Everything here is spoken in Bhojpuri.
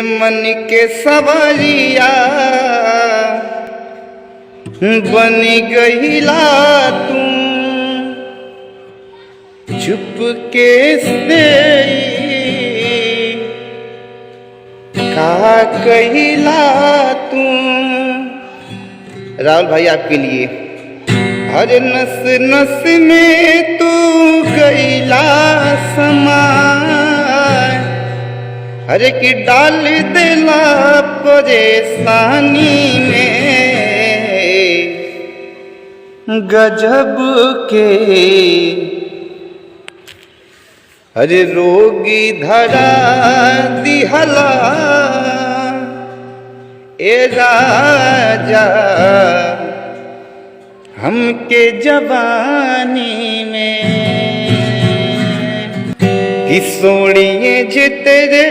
मन के सवरिया बन गईला तू चुपके से का कहिला तू। राहुल भाई आपके लिए। हर नस नस में तू गईला समा, हर की डाल देला परेशानी में गजब के। अरे रोगी धरा दिहला ए राजा हमके जवानी में, कि सोनिए जितरे